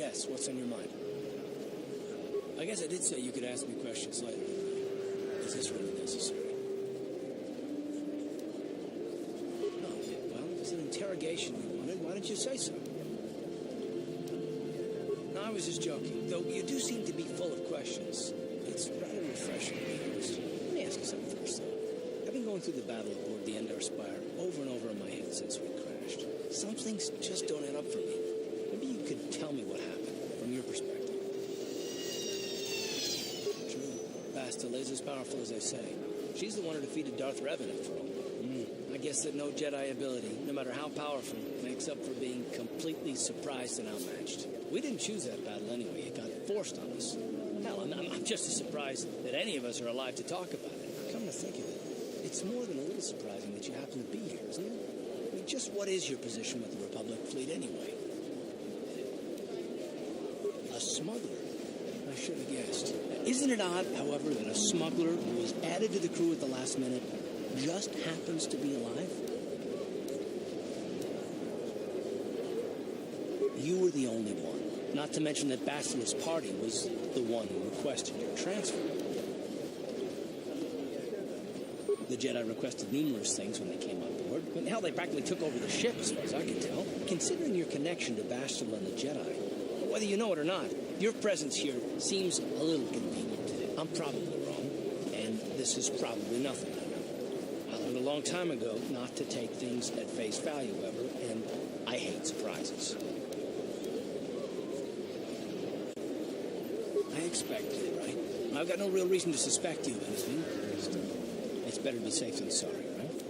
Yes, what's on your mind? I guess I did say you could ask me questions later. Is this really necessary? No, well, if it's an interrogation you wanted, why didn't you say so? No, I was just joking. Though you do seem to be full of questions. It's rather refreshing, to be honest. Let me ask you something first, though. I've been going through the battle aboard the Endar Spire over and over in my head since we crashed. Some things just don't add up for me. Maybe you could tell me what happened, from your perspective. True. Bastila is as powerful as they say. She's the one who defeated Darth Revan, after all. I guess that no Jedi ability, no matter how powerful, makes up for being completely surprised and outmatched. We didn't choose that battle anyway. It got forced on us. Hell, I'm just as surprised that any of us are alive to talk about it. Come to think of it, it's more than a little surprising that you happen to be here, isn't it? I mean, just what is your position with the Republic fleet anyway? A smuggler? I should have guessed. Isn't it odd, however, that a smuggler who was added to the crew at the last minute just happens to be alive? You were the only one. Not to mention that Bastila's party was the one who requested your transfer. The Jedi requested numerous things when they came on board. But hell, they practically took over the ship, as far as I can tell. Considering your connection to Bastila and the Jedi, whether you know it or not, your presence here seems a little convenient. I'm probably wrong, and this is probably nothing. I learned a long time ago not to take things at face value, ever, and I hate surprises. I expected it, right? I've got no real reason to suspect you of anything. It's better to be safe than sorry, right?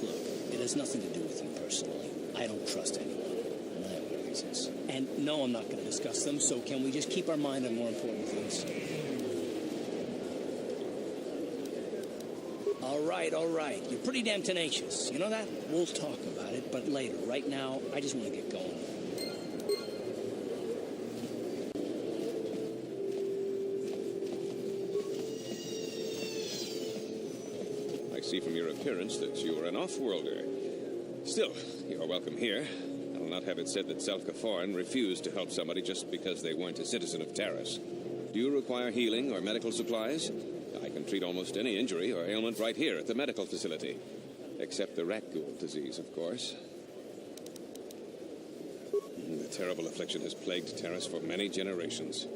Look, it has nothing to do with you personally. I don't trust anyone. I have my reasons. And no, I'm not going to discuss them, so can we just keep our mind on more important things? All right. You're pretty damn tenacious. You know that? We'll talk about it, but later. Right now, I just want to get going. I see from your appearance that you are an off-worlder. Still, you are welcome here. I will not have it said that Self-Kaforan refused to help somebody just because they weren't a citizen of Taris. Do you require healing or medical supplies? I can treat almost any injury or ailment right here at the medical facility. Except the rat ghoul disease, of course. The terrible affliction has plagued Taris for many generations.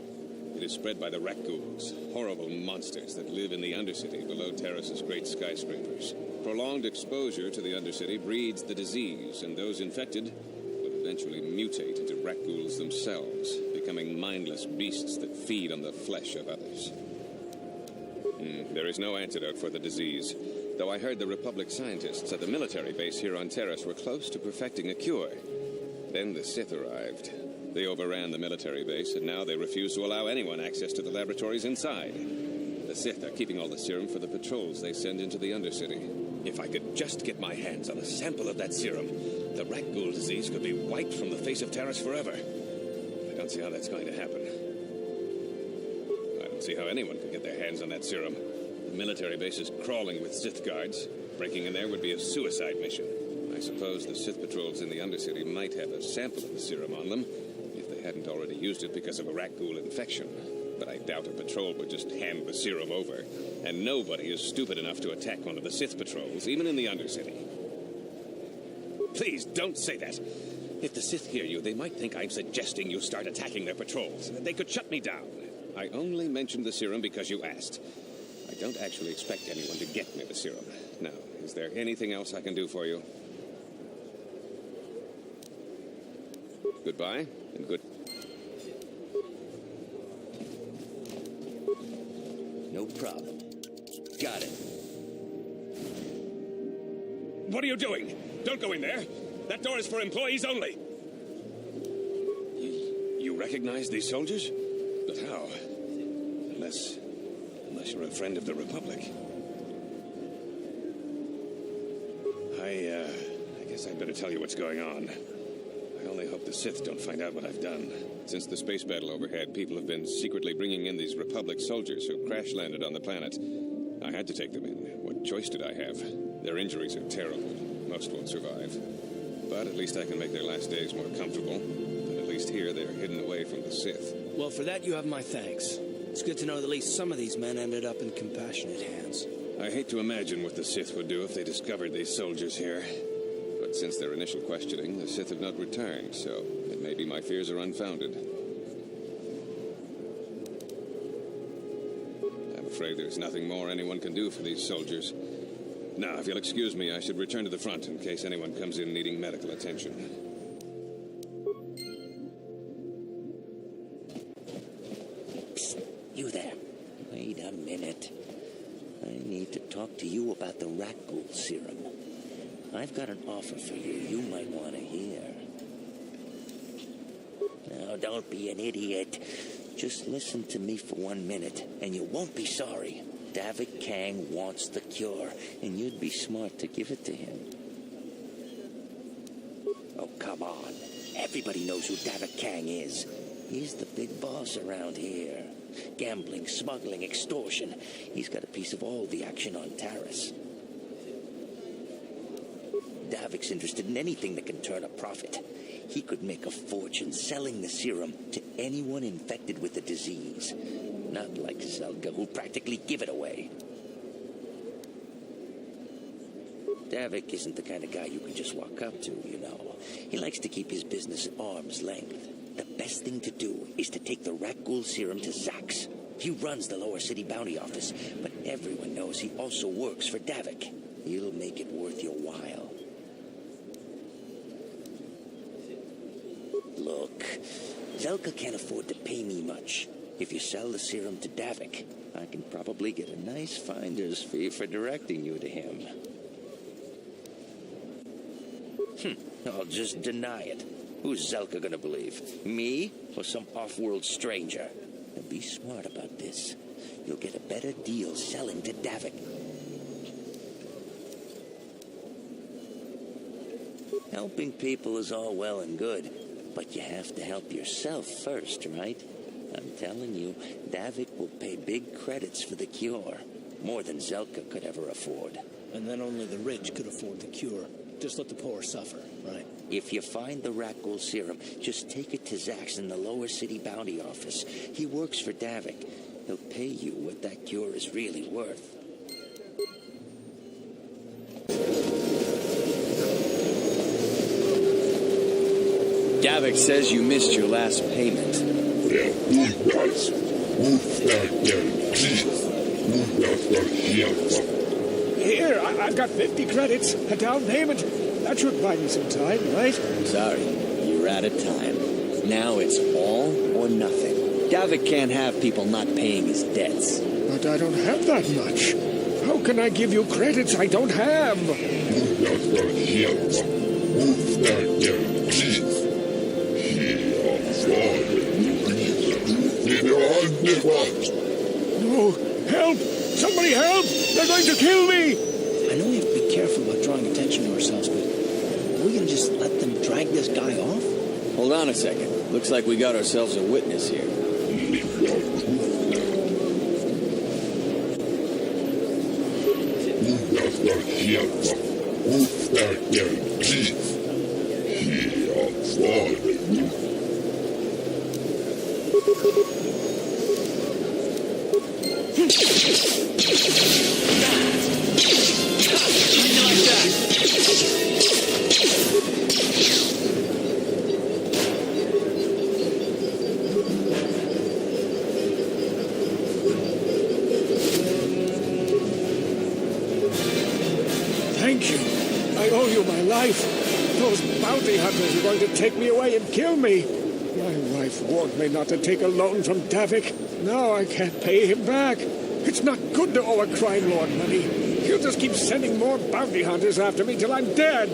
It is spread by the rat ghouls, horrible monsters that live in the Undercity below Taris's great skyscrapers. Prolonged exposure to the Undercity breeds the disease, and those infected will eventually mutate into rat ghouls themselves, becoming mindless beasts that feed on the flesh of others. There is no antidote for the disease, though I heard the Republic scientists at the military base here on Taris were close to perfecting a cure. Then the Sith arrived. They overran the military base, and now they refuse to allow anyone access to the laboratories inside. The Sith are keeping all the serum for the patrols they send into the Undercity. If I could just get my hands on a sample of that serum, the rat ghoul disease could be wiped from the face of Taris forever. I don't see how that's going to happen. I don't see how anyone could get their hands on that serum. The military base is crawling with Sith guards. Breaking in there would be a suicide mission. I suppose the Sith patrols in the Undercity might have a sample of the serum on them, if they hadn't already used it because of a rat ghoul infection. But I doubt a patrol would just hand the serum over. And nobody is stupid enough to attack one of the Sith patrols, even in the Undercity. Please, don't say that. If the Sith hear you, they might think I'm suggesting you start attacking their patrols. They could shut me down. I only mentioned the serum because you asked. I don't actually expect anyone to get me the serum. Now, is there anything else I can do for you? Goodbye, and good... No problem. Got it. What are you doing? Don't go in there. That door is for employees only. You recognize these soldiers? But how? Unless you're a friend of the Republic. I guess I'd better tell you what's going on. I only hope the Sith don't find out what I've done. Since the space battle overhead, people have been secretly bringing in these Republic soldiers who crash-landed on the planet. I had to take them in. What choice did I have? Their injuries are terrible. Most won't survive. But at least I can make their last days more comfortable. And at least here they're hidden away from the Sith. Well, for that you have my thanks. It's good to know that at least some of these men ended up in compassionate hands. I hate to imagine what the Sith would do if they discovered these soldiers here. But since their initial questioning, the Sith have not returned, so it may be my fears are unfounded. I'm afraid there's nothing more anyone can do for these soldiers. Now, if you'll excuse me, I should return to the front in case anyone comes in needing medical attention. Psst, you there. Wait a minute. I need to talk to you about the rat ghoul serum. I've got an offer for you might want to hear. Now, don't be an idiot. Just listen to me for 1 minute, and you won't be sorry. Davik Kang wants the cure, and you'd be smart to give it to him. Oh, come on. Everybody knows who Davik Kang is. He's the big boss around here. Gambling, smuggling, extortion. He's got a piece of all the action on Taris. Davik's interested in anything that can turn a profit. He could make a fortune selling the serum to anyone infected with the disease. Not like Zelka, who'll practically give it away. Davik isn't the kind of guy you can just walk up to, you know. He likes to keep his business at arm's length. The best thing to do is to take the rat ghoul serum to Zax. He runs the Lower City Bounty Office, but everyone knows he also works for Davik. He'll make it worth your while. Look, Zelka can't afford to pay me much. If you sell the serum to Davik, I can probably get a nice finder's fee for directing you to him. I'll just deny it. Who's Zelka gonna believe? Me or some off-world stranger? Now be smart about this. You'll get a better deal selling to Davik. Helping people is all well and good, but you have to help yourself first, right? I'm telling you, Davik will pay big credits for the cure. More than Zelka could ever afford. And then only the rich could afford the cure. Just let the poor suffer, right? If you find the rat ghoul serum, just take it to Zax in the Lower City Bounty Office. He works for Davik. He'll pay you what that cure is really worth. Davik says you missed your last payment. Here, I've got 50 credits, a down payment. That should buy me some time, right? Sorry, you're out of time. Now it's all or nothing. Davik can't have people not paying his debts. But I don't have that much. How can I give you credits I don't have? No, help! Somebody help! They're going to kill me! I know we have to be careful about drawing attention to ourselves, but are we going to just let them drag this guy off? Hold on a second. Looks like we got ourselves a witness here. Thank you. I owe you my life. Those bounty hunters are going to take me away and kill me. My wife warned me not to take a loan from Davik. Now I can't pay him back. It's not good to owe a crime lord money. He'll just keep sending more bounty hunters after me till I'm dead.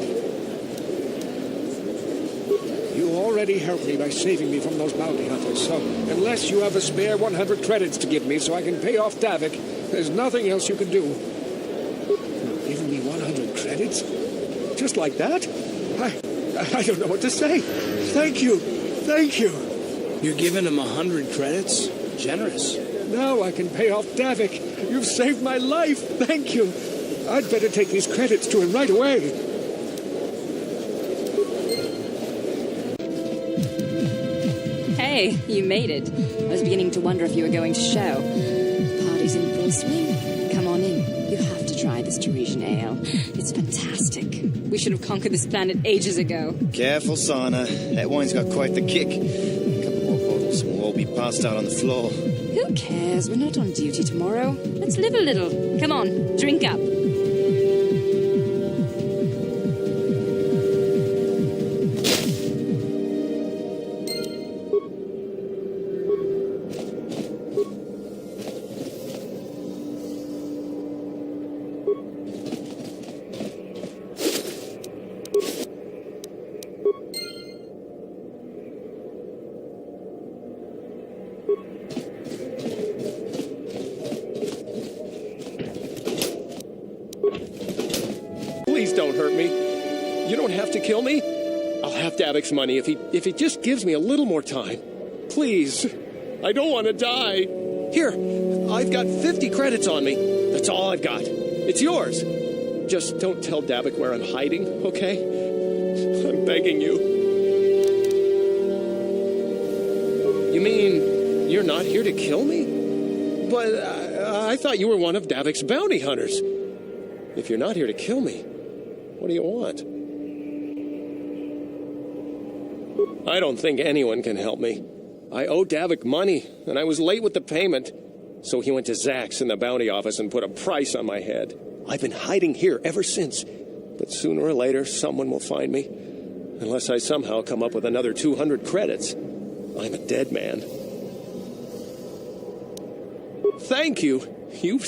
You already helped me by saving me from those bounty hunters, so unless you have a spare 100 credits to give me so I can pay off Davik, there's nothing else you can do. You're giving me 100 credits? Just like that? I don't know what to say. Thank you. Thank you. You're giving him 100 credits? Generous. Now I can pay off Davik. You've saved my life. Thank you. I'd better take these credits to him right away. Hey, you made it. I was beginning to wonder if you were going to show. The party's in full swing. Come on in. You have to try this Tarisian ale. It's fantastic. We should have conquered this planet ages ago. Careful, Sana. That wine's got quite the kick. A couple more bottles and we'll all be passed out on the floor. Who cares? We're not on duty tomorrow. Let's live a little. Come on, drink up. Please don't hurt me. You don't have to kill me. I'll have Davik's money if he just gives me a little more time. Please. I don't want to die. Here, I've got 50 credits on me. That's all I've got. It's yours. Just don't tell Davik where I'm hiding, okay? I'm begging you. You mean you're not here to kill me? But I thought you were one of Davik's bounty hunters. If you're not here to kill me, what do you want? I don't think anyone can help me. I owe Davik money, and I was late with the payment. So he went to Zach's in the bounty office and put a price on my head. I've been hiding here ever since. But sooner or later, someone will find me. Unless I somehow come up with another 200 credits. I'm a dead man. Thank you. You've